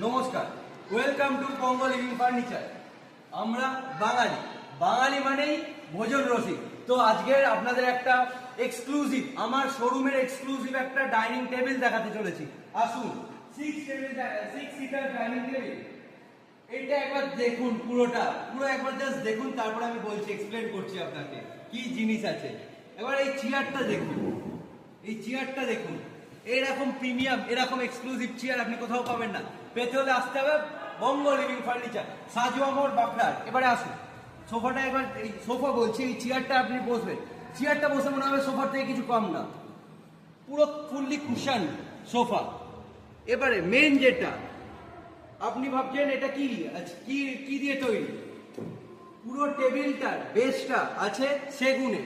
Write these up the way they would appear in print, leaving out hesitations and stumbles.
নমস্কার, welcome to Banga living furniture. আমরা বাঙালি, বাঙালি মানেই ভোজন রসিক। তো আজকের আপনাদের একটা এক্সক্লুসিভ, আমার শোরুমের এক্সক্লুসিভ একটা ডাইনিং টেবিল দেখাতে চলেছি। আসুন, 6 সিটার ডাইনিং টেবিল। এটা একবার দেখুন, পুরো একবার জাস্ট দেখুন, তারপর আমি বলছি, এক্সপ্লেন করছি আপনাকে কি জিনিস আছে। এবার এই চেয়ারটা দেখুন, এই চেয়ারটা দেখুন। এরকম প্রিমিয়াম, এরকম এক্সক্লুসিভ চেয়ার আপনি কোথাও পাবেন না। পেতে হলে আসতে হবে বঙ্গ লিভিং ফার্নিচার, সাজুয়া মোড়, বাঁকড়াহাট। এবারে আসুন, সোফাটা একবার, এই সোফা বলছি, এই চেয়ারটা আপনি বসবেন, চেয়ারটা বসে মনে হবে সোফার থেকে কিছু কম না, পুরো ফুললি কুশন সোফা। এবারে মেন যেটা আপনি ভাবছেন এটা কি কি দিয়ে তৈরি, পুরো টেবিলটার বেসটা আছে সেগুনে।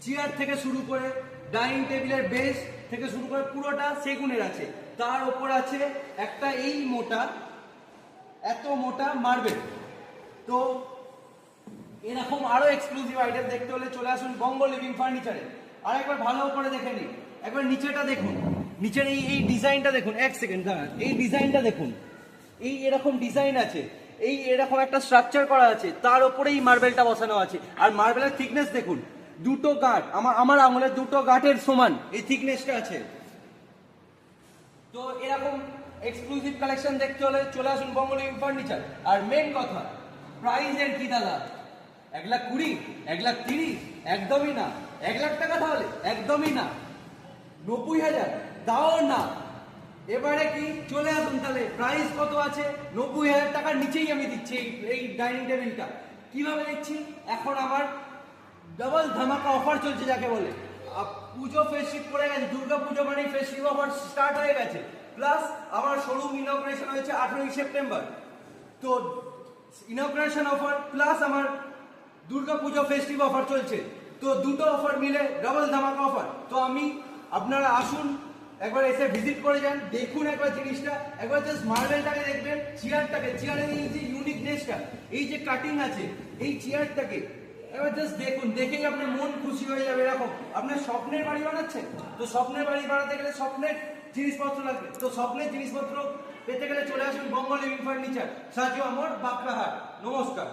চেয়ার থেকে শুরু করে ডাইনিং টেবিলের বেস থেকে শুরু করে পুরোটা সেগুনের আছে। তার ওপর আছে একটা এই মোটা, এত মোটা মার্বেল। তো এরকম আরো এক্সক্লুসিভ আইটেম দেখতে হলে চলে আসুন বঙ্গ লিভিং ফার্নিচারে। আর একবার ভালো করে দেখে নিন, একবার নিচেটা দেখুন, নিচের এই ডিজাইনটা দেখুন। এক সেকেন্ড দাঁড়ান, এই ডিজাইনটা দেখুন, এই এরকম ডিজাইন আছে, এই এরকম একটা স্ট্রাকচার করা আছে, তার উপরে এই মার্বেলটা বসানো আছে। আর মার্বেলের থিকনেস দেখুন, দুটো গাঁট, আমার আঙুলের দুটো গাঁটের সমান এই থিকনেসটা আছে। তো এরকম এক্সক্লুসিভ কালেকশন দেখতে হলে চলে আসুন বঙ্গ লিভিং ফার্নিচার। আর মেন কথা, প্রাইসের কি দাদা, 1,20,000, 1,30,000? একদমই না। 1,00,000 টাকা তাহলে একদমই না, 90,000 তাও না। এবারে কি, চলে আসুন তাহলে, প্রাইস কত আছে? 90,000 টাকার নিচেই আমি দিচ্ছি এই ডাইনিং টেবিলটা। কিভাবে দিচ্ছি? এখন আমার ডাবল ধামাকা অফার চলছে, যাকে বলে। পুজো ফেস্টিভ পড়ে গেছে, দুর্গা পুজো মানে ফেস্টিভ অফার স্টার্ট হয়ে গেছে। প্লাস আমার শোরুম ইনগ্রেশন হয়েছে 18ই সেপ্টেম্বর। তো ইনগ্রেশন অফার প্লাস আমার দুর্গা পুজো ফেস্টিভ অফার চলছে। তো দুটো অফার মিলে ডাবল ধামাকা অফার। তো আপনারা আসুন, একবার এসে ভিজিট করে যান, দেখুন একবার জিনিসটা, একবার জাস্ট মার্বেলটাকে দেখবেন, চেয়ারটাকে, চেয়ারের এই যে ইউনিকনেসটা, এই যে কাটিং আছে এই চেয়ারটাকে এবার জাস্ট দেখুন, দেখেই আপনার মন খুশি হয়ে যাবে। এরকম আপনার স্বপ্নের বাড়ি বানাচ্ছেন, তো স্বপ্নের বাড়ি বানাতে গেলে স্বপ্নের জিনিসপত্র লাগবে। তো স্বপ্নের জিনিসপত্র পেতে গেলে চলে আসুন বঙ্গ লিভিং ফার্নিচার, সাজুয়া মোড়, বাঁকড়াহাট। নমস্কার।